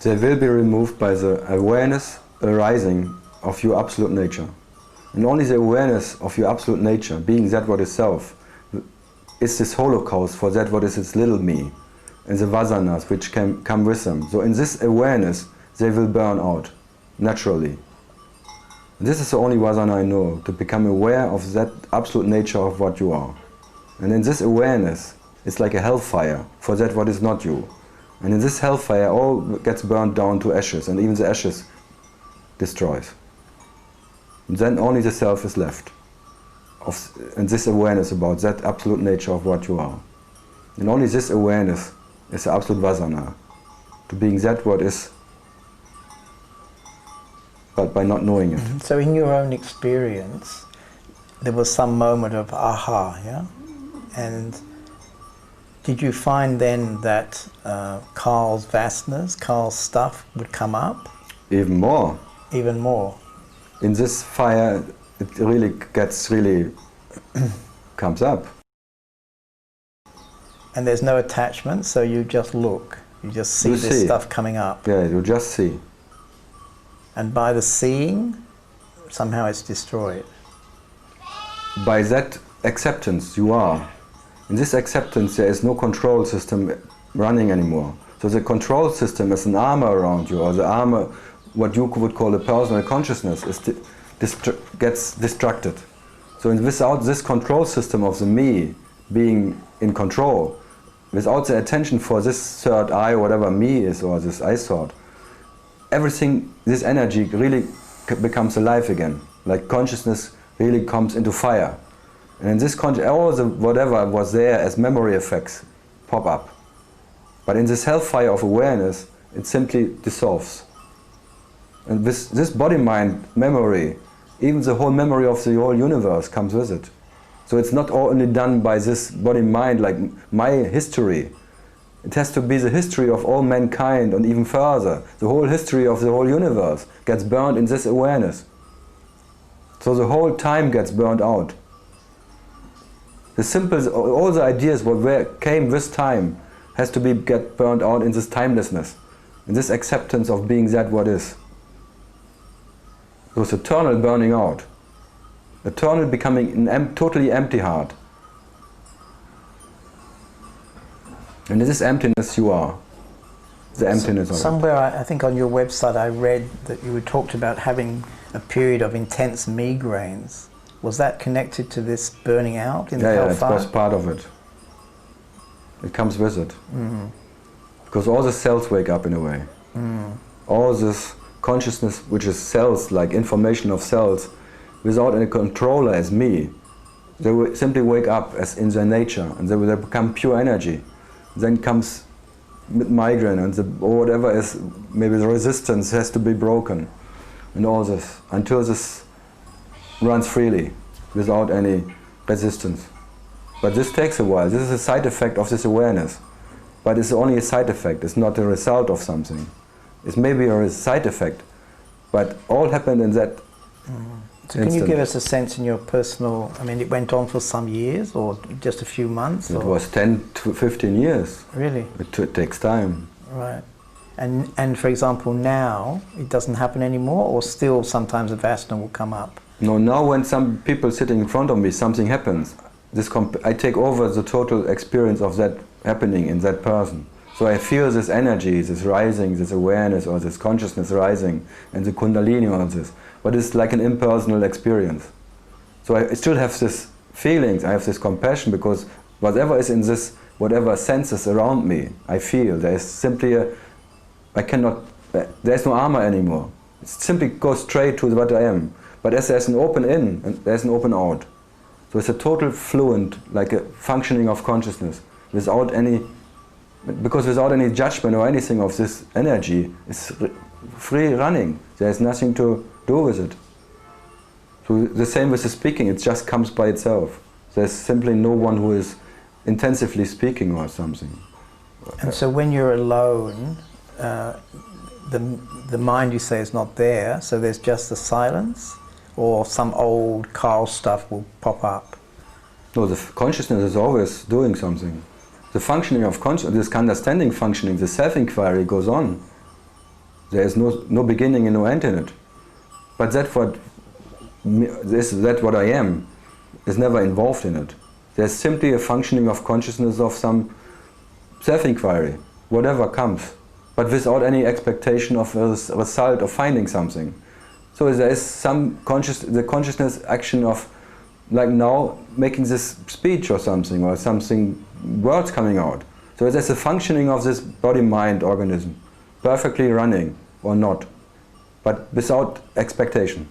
They will be removed by the awareness arising of your absolute nature. And only the awareness of your absolute nature, being that what is self, is this holocaust for that what is its little me, and the vasanas which can come with them. So in this awareness, they will burn out, naturally. And this is the only vasana I know, to become aware of that absolute nature of what you are. And in this awareness, it's like a hellfire for that what is not you. And in this hellfire, all gets burned down to ashes, and even the ashes destroys. And then only the self is left, and this awareness about that absolute nature of what you are. And only this awareness is the absolute vasana, to being that what is, but by not knowing it. Mm-hmm. So in your own experience, there was some moment of aha, yeah? And did you find then that Karl's vasanas, Karl's stuff would come up? Even more. Even more. In this fire, it really comes up. And there's no attachment, so you just look. You just see this stuff coming up. Yeah, you just see. And by the seeing, somehow it's destroyed. By that acceptance you are. In this acceptance there is no control system running anymore. So the control system is an armor around you, or the armor, what you would call a personal consciousness, gets distracted. So without this control system of the me being in control, without the attention for this third eye, whatever me is, or this I thought, everything, this energy really becomes alive again. Like consciousness really comes into fire. And in this all the whatever was there as memory effects pop up. But in this hellfire of awareness, it simply dissolves. And this body-mind memory, even the whole memory of the whole universe comes with it. So it's not only done by this body-mind, like my history. It has to be the history of all mankind, and even further. The whole history of the whole universe gets burned in this awareness. So the whole time gets burned out. The simple, all the ideas what came with time has to get burned out in this timelessness, in this acceptance of being that what is. So it's eternal burning out, eternal becoming an totally empty heart. And in this emptiness you are, the emptiness of it. Somewhere, I think on your website I read that you had talked about having a period of intense migraines. Was that connected to this burning out in the hellfire? Yeah, it was part of it. It comes with it. Mm-hmm. Because all the cells wake up in a way. Mm. All this consciousness, which is cells, like information of cells, without any controller as me, they will simply wake up as in their nature, and they will become pure energy. Then comes migraine, and or whatever is, maybe the resistance has to be broken, and all this, until this runs freely, without any resistance. But this takes a while. This is a side effect of this awareness. But it's only a side effect, it's not a result of something. It's maybe a side effect, but all happened in that So can you give us a sense in your personal, I mean, it went on for some years, or just a few months? It was 10 to 15 years. Really? It takes time. Right. And for example, now, it doesn't happen anymore, or still sometimes a vasana will come up? No, now when some people sitting in front of me, something happens. I take over the total experience of that happening in that person. So I feel this energy, this rising, this awareness, or this consciousness rising, and the kundalini, all this. But it's like an impersonal experience. So I still have this feelings, I have this compassion, because whatever is in this, whatever senses around me, I feel. There is simply there's no armor anymore. It simply goes straight to what I am. But as there's an open in, and there's an open out. So it's a total fluent, like a functioning of consciousness, without any judgment or anything of this energy. It's free running. There's nothing to do with it. So the same with the speaking, it just comes by itself. There's simply no one who is intensively speaking or something. And so when you're alone, the mind, you say, is not there, so there's just the silence? Or some old Karl stuff will pop up? No, the consciousness is always doing something. The functioning of consciousness, this understanding functioning, the self-inquiry goes on. There is no beginning and no end in it. But that what I am is never involved in it. There's simply a functioning of consciousness of some self-inquiry, whatever comes, but without any expectation of a result of finding something. So there is some the consciousness action of, like now, making this speech or something, words coming out. So there's a functioning of this body-mind organism, perfectly running or not, but without expectation.